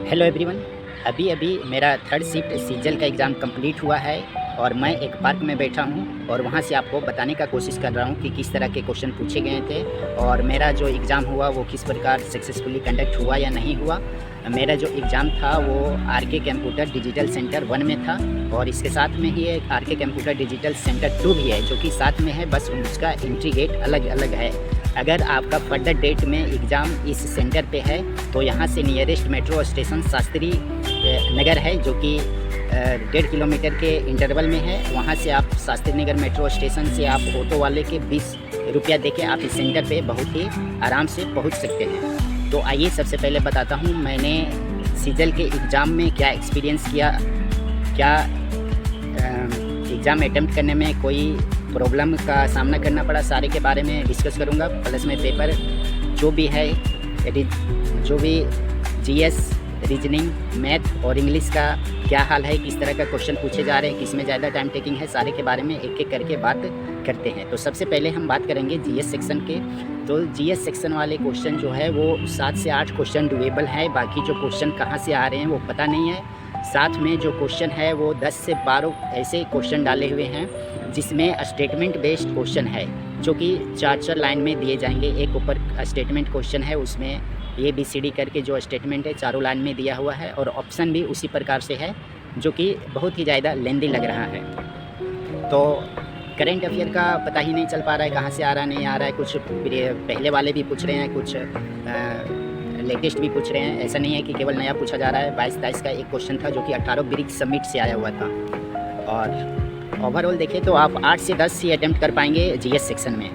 Hello everyone. अभी अभी मेरा थर्ड शिफ्ट सीजल का एग्ज़ाम कंप्लीट हुआ है और मैं एक पार्क में बैठा हूँ और वहाँ से आपको बताने का कोशिश कर रहा हूँ कि किस तरह के क्वेश्चन पूछे गए थे और मेरा जो एग्ज़ाम हुआ वो किस प्रकार सक्सेसफुली कंडक्ट हुआ या नहीं हुआ। मेरा जो एग्ज़ाम था वो आरके कंप्यूटर डिजिटल सेंटर 1 में था और इसके साथ में ही एक आरके कंप्यूटर डिजिटल सेंटर 2 भी है जो कि साथ में है, बस उसका एंट्री गेट अलग अलग है। अगर आपका फर्दर डेट में एग्ज़ाम इस सेंटर पे है तो यहाँ से nearest metro station Shastri Nagar है जो कि 1.5 किलोमीटर के इंटरवल में है। वहाँ से आप शास्त्री नगर मेट्रो स्टेशन से आप ऑटो वाले के 20 रुपया देके आप इस सेंटर पे बहुत ही आराम से पहुँच सकते हैं। तो आइए सबसे पहले बताता हूँ मैंने सीजल के एग्ज़ाम में क्या एक्सपीरियंस किया, क्या एग्ज़ाम अटेम्प्ट करने में कोई प्रॉब्लम का सामना करना पड़ा, सारे के बारे में डिस्कस करूँगा। प्लस में पेपर जो भी है, जो भी जीएस, रीजनिंग, मैथ और इंग्लिश का क्या हाल है, किस तरह का क्वेश्चन पूछे जा रहे हैं, किस में ज़्यादा टाइम टेकिंग है, सारे के बारे में एक एक करके बात करते हैं। तो सबसे पहले हम बात करेंगे जीएस सेक्शन के। तो जीएस सेक्शन वाले क्वेश्चन जो है वो 7 से 8 क्वेश्चन डुएबल है। बाकी जो क्वेश्चन कहाँ से आ रहे हैं वो पता नहीं है। साथ में जो क्वेश्चन है वो 10 से 12 ऐसे क्वेश्चन डाले हुए हैं जिसमें स्टेटमेंट बेस्ड क्वेश्चन है जो कि 4-4 लाइन में दिए जाएंगे। एक ऊपर स्टेटमेंट क्वेश्चन है, उसमें ABCD करके जो स्टेटमेंट है चारों लाइन में दिया हुआ है और ऑप्शन भी उसी प्रकार से है जो कि बहुत ही ज़्यादा लेंदी लग रहा है। तो करेंट अफेयर का पता ही नहीं चल पा रहा है कहाँ से आ रहा नहीं आ रहा है। कुछ पहले वाले भी पूछ रहे हैं, कुछ लेटेस्ट भी पूछ रहे हैं। ऐसा नहीं है कि केवल नया पूछा जा रहा है। 22-23 का एक क्वेश्चन था जो कि 18 ब्रिक्स समिट से आया हुआ था। और ओवरऑल देखें तो आप 8 से 10 ही अटैम्प्ट कर पाएंगे जीएस सेक्शन में।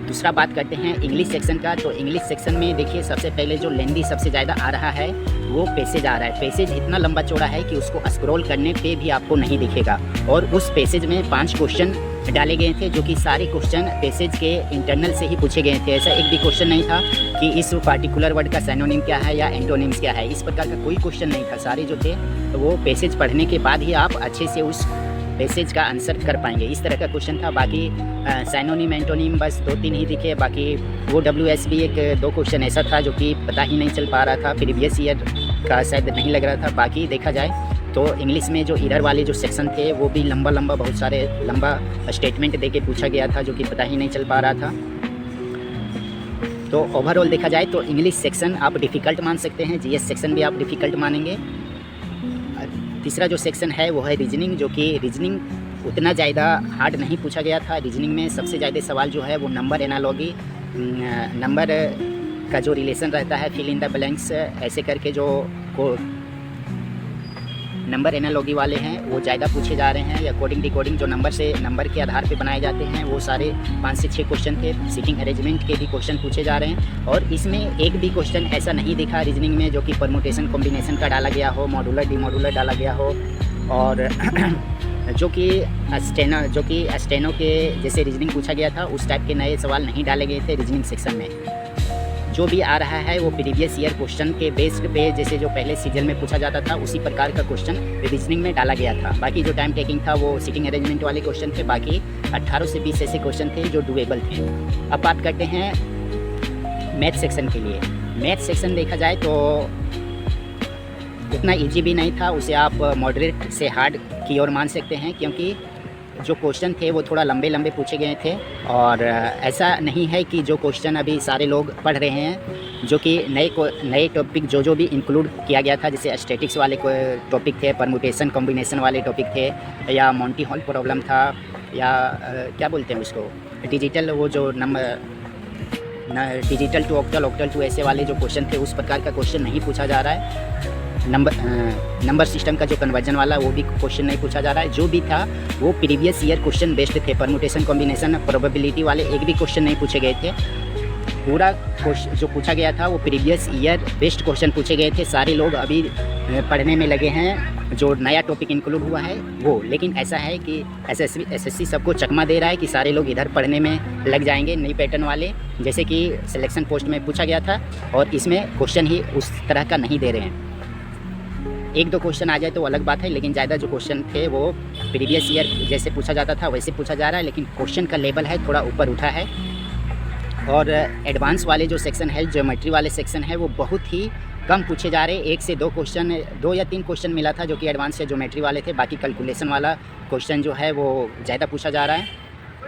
दूसरा बात करते हैं इंग्लिश सेक्शन का। तो इंग्लिश सेक्शन में देखिए सबसे पहले जो लेंदी सबसे ज़्यादा आ रहा है वो पैसेज आ रहा है। पैसेज इतना लंबा चौड़ा है कि उसको स्क्रॉल करने पे भी आपको नहीं दिखेगा और उस पैसेज में 5 क्वेश्चन डाले गए थे जो कि सारे क्वेश्चन पैसेज के इंटरनल से ही पूछे गए थे। ऐसा एक भी क्वेश्चन नहीं था कि इस पार्टिकुलर वर्ड का सिनोनिम क्या है या एंटोनिम्स क्या है, इस प्रकार का कोई क्वेश्चन नहीं था। सारे जो थे वो पैसेज पढ़ने के बाद ही आप अच्छे से उस पैसेज का आंसर कर पाएंगे, इस तरह का क्वेश्चन था। बाकी सिनोनिम एंटोनिम बस 2-3 ही दिखे। बाकी वो WS भी 1-2 क्वेश्चन ऐसा था जो कि पता ही नहीं चल पा रहा था, प्रीवियस ईयर का शायद नहीं लग रहा था। बाकी देखा जाए तो इंग्लिश में जो इधर वाले जो सेक्शन थे वो भी लंबा बहुत सारे लंबा स्टेटमेंट दे के पूछा गया था जो कि पता ही नहीं चल पा रहा था। तो ओवरऑल देखा जाए तो इंग्लिश सेक्शन आप डिफ़िकल्ट मान सकते हैं, जीएस सेक्शन भी आप डिफ़िकल्ट मानेंगे। तीसरा जो सेक्शन है वो है रीजनिंग, जो कि रीजनिंग उतना ज़्यादा हार्ड नहीं पूछा गया था। रीजनिंग में सबसे ज़्यादा सवाल जो है वो नंबर एनालॉजी, नंबर का जो रिलेशन रहता है, फिल इन द ब्लैंक्स ऐसे करके जो नंबर एनालॉजी वाले हैं वो ज़्यादा पूछे जा रहे हैं। या कोडिंग डिकोडिंग जो नंबर के आधार पे बनाए जाते हैं वो सारे 5 से 6 क्वेश्चन थे। सीटिंग अरेंजमेंट के भी क्वेश्चन पूछे जा रहे हैं और इसमें एक भी क्वेश्चन ऐसा नहीं दिखा रीजनिंग में जो कि परमुटेशन कॉम्बिनेशन का डाला गया हो, मॉडुलर डिमॉडुलर डाला गया हो और जो कि स्टेनो के जैसे रीजनिंग पूछा गया था उस टाइप के नए सवाल नहीं डाले गए थे रीजनिंग सेक्शन में। जो भी आ रहा है वो प्रीवियस ईयर क्वेश्चन के बेस्ड पे जैसे जो पहले सीजल में पूछा जाता था उसी प्रकार का क्वेश्चन रीजनिंग में डाला गया था। बाकी जो टाइम टेकिंग था वो सीटिंग अरेंजमेंट वाले क्वेश्चन थे। बाकी 18 से 20 ऐसे क्वेश्चन थे जो डुएबल थे। अब बात करते हैं मैथ सेक्शन के लिए। मैथ सेक्शन देखा जाए तो उतना ईजी भी नहीं था, उसे आप मॉडरेट से हार्ड की ओर मान सकते हैं क्योंकि जो क्वेश्चन थे वो थोड़ा लंबे पूछे गए थे। और ऐसा नहीं है कि जो क्वेश्चन अभी सारे लोग पढ़ रहे हैं जो कि नए टॉपिक जो भी इंक्लूड किया गया था, जैसे स्टैटिक्स वाले टॉपिक थे, परमुटेशन कॉम्बिनेशन वाले टॉपिक थे, या मॉन्टी हॉल प्रॉब्लम था, या क्या बोलते हैं उसको डिजिटल वो जो digital to octal, octal to ऐसे वाले जो क्वेश्चन थे उस प्रकार का क्वेश्चन नहीं पूछा जा रहा है। नंबर सिस्टम का जो कन्वर्जन वाला वो भी क्वेश्चन नहीं पूछा जा रहा है। जो भी था वो प्रीवियस ईयर क्वेश्चन बेस्ड थे। परमुटेशन कॉम्बिनेशन प्रोबेबिलिटी वाले एक भी क्वेश्चन नहीं पूछे गए थे। पूरा जो पूछा गया था वो प्रीवियस ईयर बेस्ड क्वेश्चन पूछे गए थे। सारे लोग अभी पढ़ने में लगे हैं जो नया टॉपिक इंक्लूड हुआ है वो। लेकिन ऐसा है कि SSC सबको चकमा दे रहा है कि सारे लोग इधर पढ़ने में लग जाएंगे नई पैटर्न वाले, जैसे कि सिलेक्शन पोस्ट में पूछा गया था, और इसमें क्वेश्चन ही उस तरह का नहीं दे रहे हैं। 1-2 क्वेश्चन आ जाए तो अलग बात है, लेकिन ज़्यादा जो क्वेश्चन थे वो प्रीवियस ईयर जैसे पूछा जाता था वैसे पूछा जा रहा है, लेकिन क्वेश्चन का लेवल है थोड़ा ऊपर उठा है। और एडवांस वाले जो सेक्शन है, ज्योमेट्री वाले सेक्शन है, वो बहुत ही कम पूछे जा रहे। 1 से 2 क्वेश्चन, 2 या 3 क्वेश्चन मिला था जो कि एडवांस से ज्योमेट्री वाले थे। बाकी कैलकुलेशन वाला क्वेश्चन जो है वो ज़्यादा पूछा जा रहा है।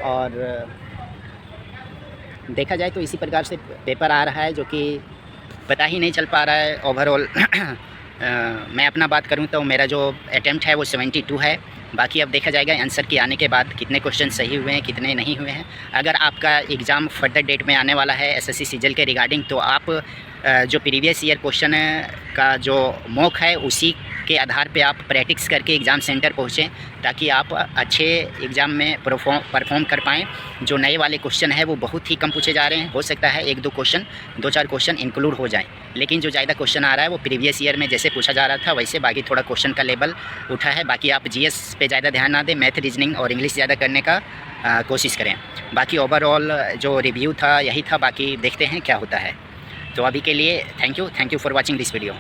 और देखा जाए तो इसी प्रकार से पेपर आ रहा है जो कि पता ही नहीं चल पा रहा है ओवरऑल। मैं अपना बात करूं तो मेरा जो अटैम्प्ट है वो 72 है। बाकी अब देखा जाएगा आंसर की आने के बाद कितने क्वेश्चन सही हुए हैं, कितने नहीं हुए हैं। अगर आपका एग्ज़ाम फर्दर डेट में आने वाला है एसएससी सीजीएल के रिगार्डिंग, तो आप जो प्रीवियस ईयर क्वेश्चन का जो मॉक है उसी के आधार पे आप प्रैक्टिस करके एग्ज़ाम सेंटर पहुँचें, ताकि आप अच्छे एग्ज़ाम में परफॉर्म कर पाएँ। जो नए वाले क्वेश्चन है वो बहुत ही कम पूछे जा रहे हैं। हो सकता है 1-2 क्वेश्चन, 2-4 क्वेश्चन इंक्लूड हो जाएँ, लेकिन जो ज़्यादा क्वेश्चन आ रहा है वो प्रीवियस ईयर में जैसे पूछा जा रहा था वैसे बाकी थोड़ा क्वेश्चन का लेवल उठा है। बाकी आप जीएस पे ज़्यादा ध्यान ना दें, मैथ, रीजनिंग और इंग्लिश ज़्यादा करने का कोशिश करें। बाकी ओवरऑल जो रिव्यू था यही था, बाकी देखते हैं क्या होता है। तो अभी के लिए thank you for watching this video.